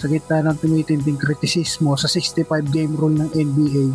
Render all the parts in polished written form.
Sa gitna ng tumitinding kritisismo sa 65-game rule ng NBA,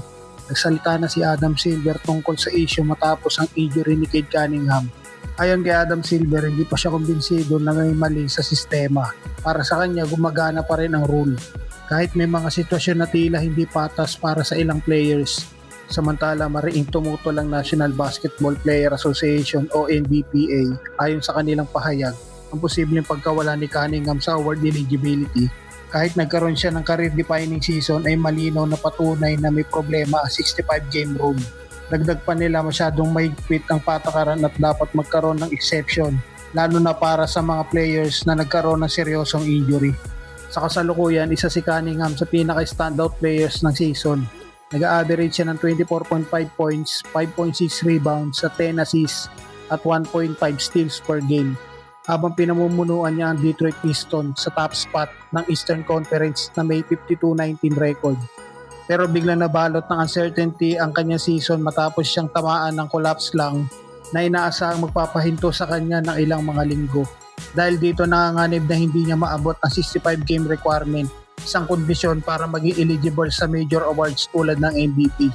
nagsalita na si Adam Silver tungkol sa issue matapos ang injury ni Cade Cunningham. Ayon kay Adam Silver, hindi pa siya kumbinsido na may mali sa sistema. Para sa kanya, gumagana pa rin ang rule. Kahit may mga sitwasyon na tila hindi patas para sa ilang players. Samantala, mariing tumutol ang National Basketball Player Association o NBPA ayon sa kanilang pahayag ang posibleng pagkawala ni Cunningham sa award eligibility. Kahit nagkaroon siya ng career-defining season ay malinaw na patunay na may problema ang 65-game rule. Dagdag pa nila masyadong mahigpit ang patakaran at dapat magkaroon ng exception, lalo na para sa mga players na nagkaroon ng seryosong injury. Sa kasalukuyan, isa si Cunningham sa pinaka-standout players ng season. Nag-average siya ng 24.5 points, 5.6 rebounds sa 10 assists at 1.5 steals per game. Habang pinamumunuan niya ang Detroit Pistons sa top spot ng Eastern Conference na may 52-19 record. Pero biglang nabalot ng uncertainty ang kanyang season matapos siyang tamaan ng collapse lang na inaasahang magpapahinto sa kanya ng ilang mga linggo. Dahil dito nanganganib na hindi niya maabot ang 65-game requirement, isang kondisyon para maging eligible sa major awards tulad ng MVP.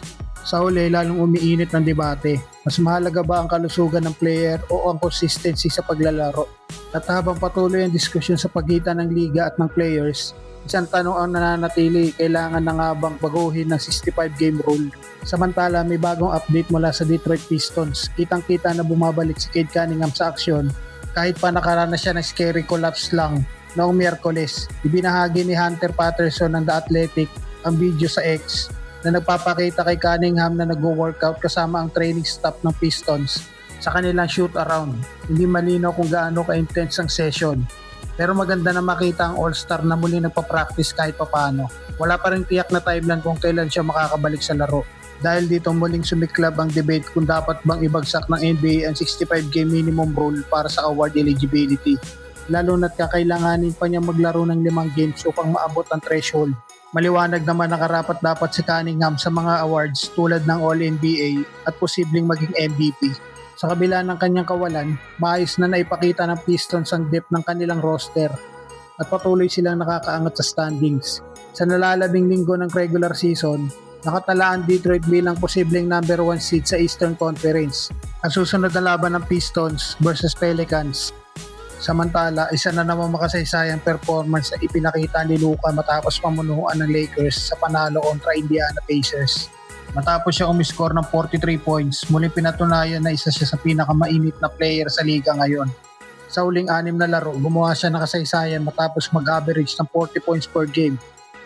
Sa huli, lalong umiinit ng debate. Mas mahalaga ba ang kalusugan ng player o ang consistency sa paglalaro? At habang patuloy ang diskusyon sa pagitan ng liga at ng players, isang tanong ang nananatili, kailangan na nga bang baguhin ng 65-game rule? Samantala, may bagong update mula sa Detroit Pistons. Kitang-kita na bumabalik si Cade Cunningham sa aksyon kahit pa nakaranas siya ng scary collapse lang noong Miyerkules. Ibinahagi ni Hunter Patterson ng The Athletic ang video sa X na nagpapakita kay Cunningham na nag-workout kasama ang training staff ng Pistons sa kanilang shoot-around. Hindi malinaw kung gaano ka-intense ang session. Pero maganda na makita ang all-star na muli nagpa-practice kahit papano. Wala pa rin tiyak na timeline kung kailan siya makakabalik sa laro. Dahil dito muling sumiklab ang debate kung dapat bang ibagsak ng NBA ang 65-game minimum rule para sa award eligibility. Lalo na't kakailanganin pa niya maglaro ng 5 games upang maabot ang threshold. Maliwanag naman na karapat-dapat si Cunningham sa mga awards tulad ng All-NBA at posibleng maging MVP. Sa kabila ng kanyang kawalan, maayos na naipakita ng Pistons ang depth ng kanilang roster at patuloy silang nakakaangat sa standings. Sa nalalabing linggo ng regular season, nakatala ang Detroit bilang posibleng number 1 seed sa Eastern Conference. Ang susunod na laban ng Pistons versus Pelicans. Samantala, isa na namang makasaysayang performance na ipinakita ni Luka matapos pamunuan ng Lakers sa panalo kontra Indiana Pacers. Matapos siya umiscore ng 43 points, muling pinatunayan na isa siya sa pinakamainit na player sa liga ngayon. Sa huling 6 na laro, gumawa siya ng kasaysayan matapos mag-average ng 40 points per game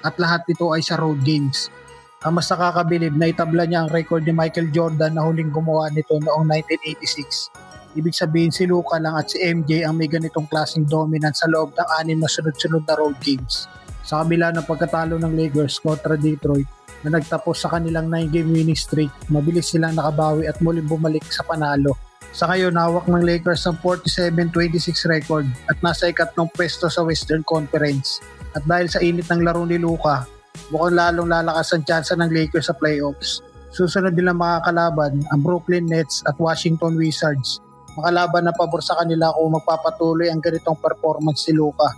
at lahat ito ay sa road games. Ang mas nakakabilib na itabla niya ang record ni Michael Jordan na huling gumawa nito noong 1986. Ibig sabihin si Luka lang at si MJ ang may ganitong klaseng dominance sa loob ng 6 na sunod-sunod na road games. Sa kabila ng pagkatalo ng Lakers kontra Detroit na nagtapos sa kanilang 9-game winning streak, mabilis silang nakabawi at muling bumalik sa panalo. Sa ngayon, hawak ng Lakers ang 47-26 record at nasa ikatlong pwesto sa Western Conference. At dahil sa init ng laro ni Luka, mukhang lalong lalakas ang tsansa ng Lakers sa playoffs. Susunod nilang makakalaban ang Brooklyn Nets at Washington Wizards. Makalaban na pabor sa kanila kung magpapatuloy ang ganitong performance si Luka.